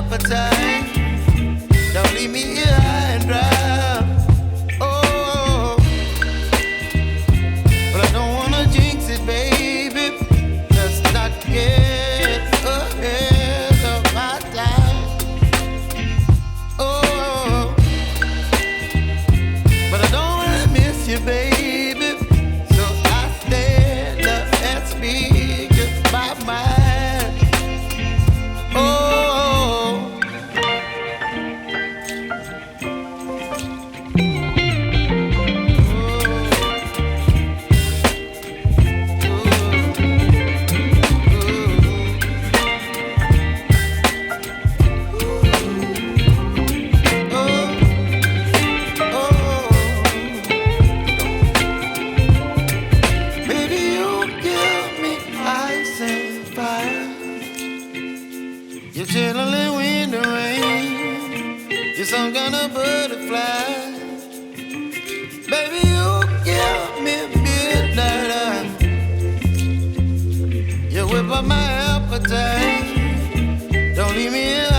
appetite. Don't leave me here high and dry. Oh, but I don't wanna jinx it, baby. Let's not get ahead of my time. Oh, but I don't wanna miss you, baby. So I stand up and speak my mind. Oh. You're chilling in the rain. You're some kind of butterfly. Baby, you give me midnight. You whip up my appetite. Don't leave me here